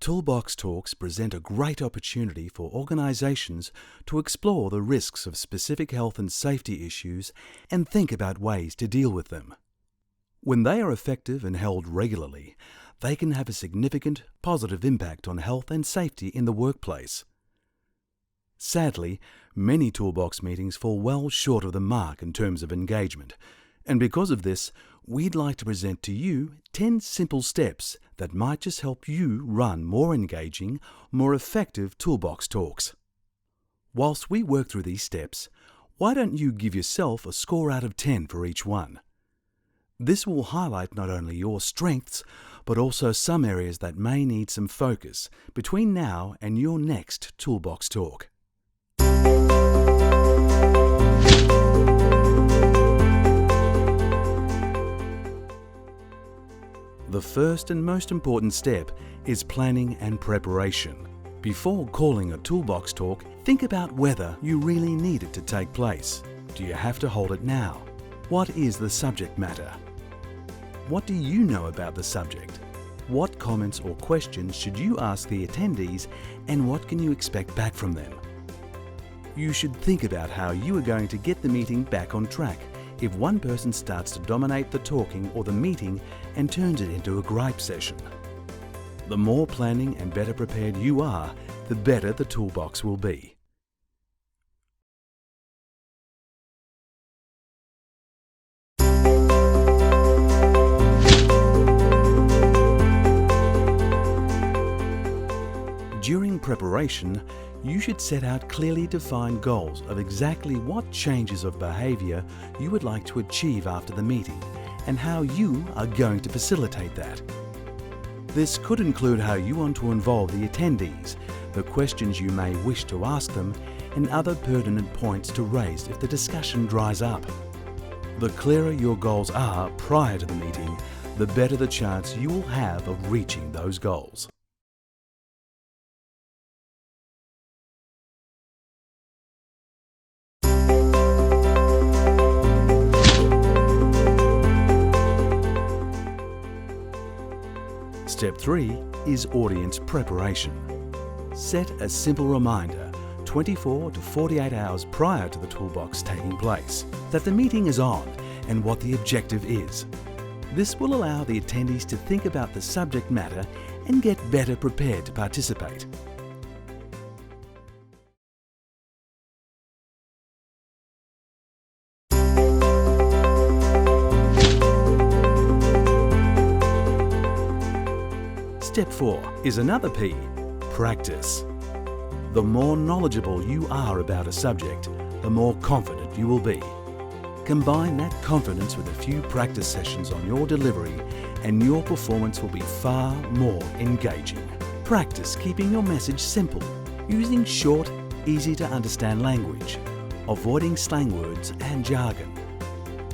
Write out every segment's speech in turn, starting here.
Toolbox Talks present a great opportunity for organisations to explore the risks of specific health and safety issues and think about ways to deal with them. When they are effective and held regularly, they can have a significant positive impact on health and safety in the workplace. Sadly, many Toolbox meetings fall well short of the mark in terms of engagement, and because of this, we'd like to present to you 10 simple steps that might just help you run more engaging, more effective Toolbox Talks. Whilst we work through these steps, why don't you give yourself a score out of 10 for each one? This will highlight not only your strengths, but also some areas that may need some focus between now and your next Toolbox Talk. The first and most important step is planning and preparation. Before calling a Toolbox Talk, think about whether you really need it to take place. Do you have to hold it now? What is the subject matter? What do you know about the subject? What comments or questions should you ask the attendees, and what can you expect back from them? You should think about how you are going to get the meeting back on track if one person starts to dominate the talking or the meeting and turns it into a gripe session. The more planning and better prepared you are, the better the toolbox will be. During preparation, you should set out clearly defined goals of exactly what changes of behaviour you would like to achieve after the meeting and how you are going to facilitate that. This could include how you want to involve the attendees, the questions you may wish to ask them, and other pertinent points to raise if the discussion dries up. The clearer your goals are prior to the meeting, the better the chance you will have of reaching those goals. Step 3 is audience preparation. Set a simple reminder 24 to 48 hours prior to the toolbox taking place that the meeting is on and what the objective is. This will allow the attendees to think about the subject matter and get better prepared to participate. Step 4 is another P, practice. The more knowledgeable you are about a subject, the more confident you will be. Combine that confidence with a few practice sessions on your delivery and your performance will be far more engaging. Practice keeping your message simple, using short, easy to understand language, avoiding slang words and jargon.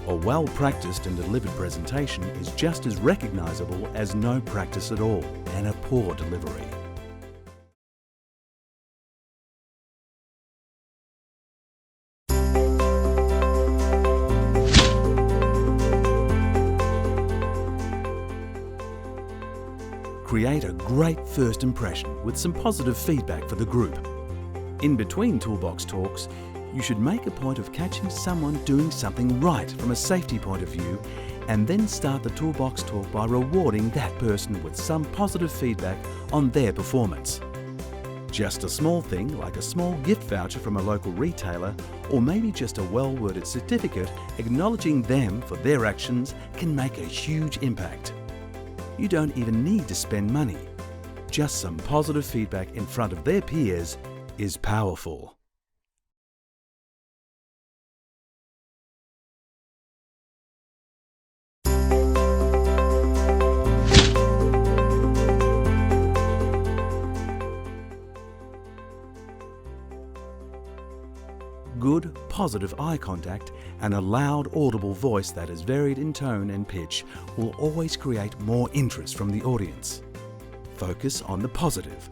A well-practiced and delivered presentation is just as recognisable as no practice at all and a poor delivery. Create a great first impression with some positive feedback for the group. In between Toolbox Talks, you should make a point of catching someone doing something right from a safety point of view and then start the Toolbox Talk by rewarding that person with some positive feedback on their performance. Just a small thing like a small gift voucher from a local retailer or maybe just a well-worded certificate acknowledging them for their actions can make a huge impact. You don't even need to spend money. Just some positive feedback in front of their peers is powerful. Good, positive eye contact and a loud, audible voice that is varied in tone and pitch will always create more interest from the audience. Focus on the positive.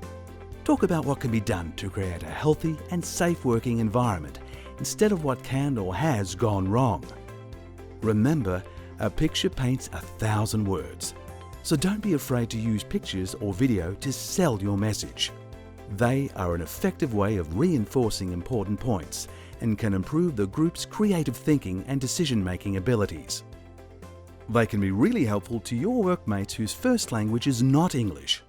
Talk about what can be done to create a healthy and safe working environment instead of what can or has gone wrong. Remember, a picture paints 1,000 words. So don't be afraid to use pictures or video to sell your message. They are an effective way of reinforcing important points and can improve the group's creative thinking and decision-making abilities. They can be really helpful to your workmates whose first language is not English.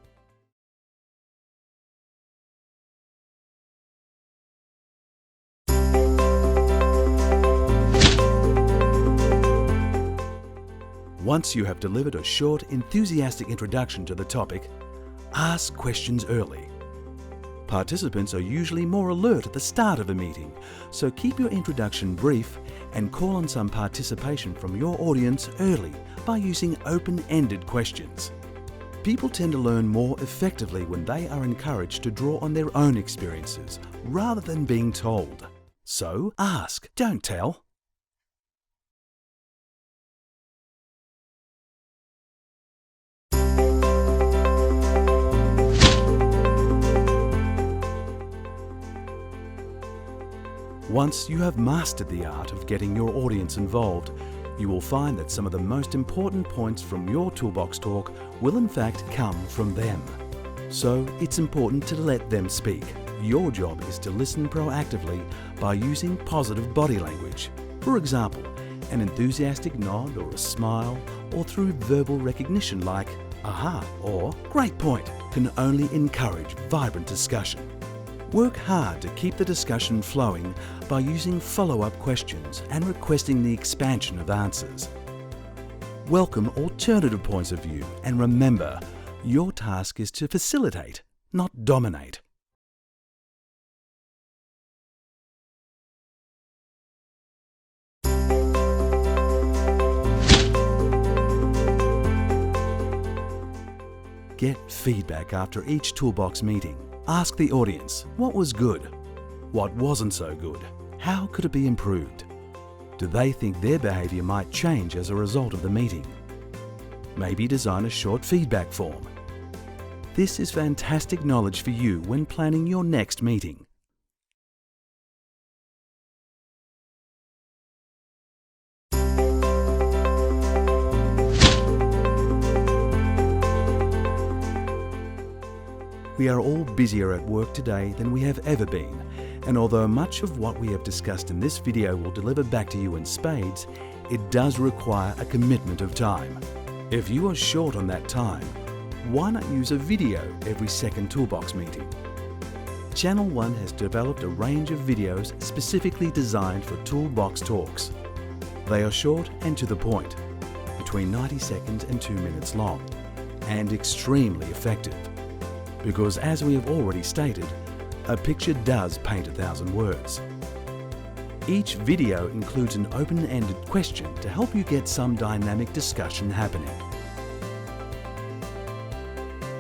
Once you have delivered a short, enthusiastic introduction to the topic, ask questions early. Participants are usually more alert at the start of a meeting, so keep your introduction brief and call on some participation from your audience early by using open-ended questions. People tend to learn more effectively when they are encouraged to draw on their own experiences rather than being told. So ask, don't tell. Once you have mastered the art of getting your audience involved, you will find that some of the most important points from your Toolbox talk will in fact come from them. So it's important to let them speak. Your job is to listen proactively by using positive body language. For example, an enthusiastic nod or a smile, or through verbal recognition like "aha" or "great point" can only encourage vibrant discussion. Work hard to keep the discussion flowing by using follow-up questions and requesting the expansion of answers. Welcome alternative points of view and remember, your task is to facilitate, not dominate. Get feedback after each Toolbox meeting. Ask the audience, what was good? What wasn't so good? How could it be improved? Do they think their behaviour might change as a result of the meeting? Maybe design a short feedback form. This is fantastic knowledge for you when planning your next meeting. We are all busier at work today than we have ever been, and although much of what we have discussed in this video will deliver back to you in spades, it does require a commitment of time. If you are short on that time, why not use a video every second Toolbox meeting? Channel 1 has developed a range of videos specifically designed for Toolbox talks. They are short and to the point, between 90 seconds and 2 minutes long, and extremely effective. Because as we have already stated, a picture does paint 1,000 words. Each video includes an open-ended question to help you get some dynamic discussion happening.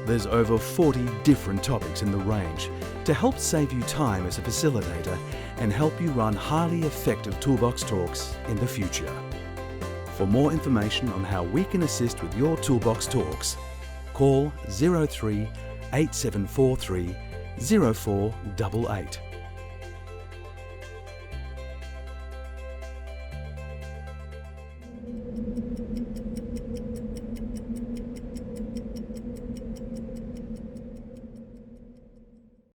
There's over 40 different topics in the range to help save you time as a facilitator and help you run highly effective Toolbox talks in the future. For more information on how we can assist with your Toolbox talks, call 03 8743 0488.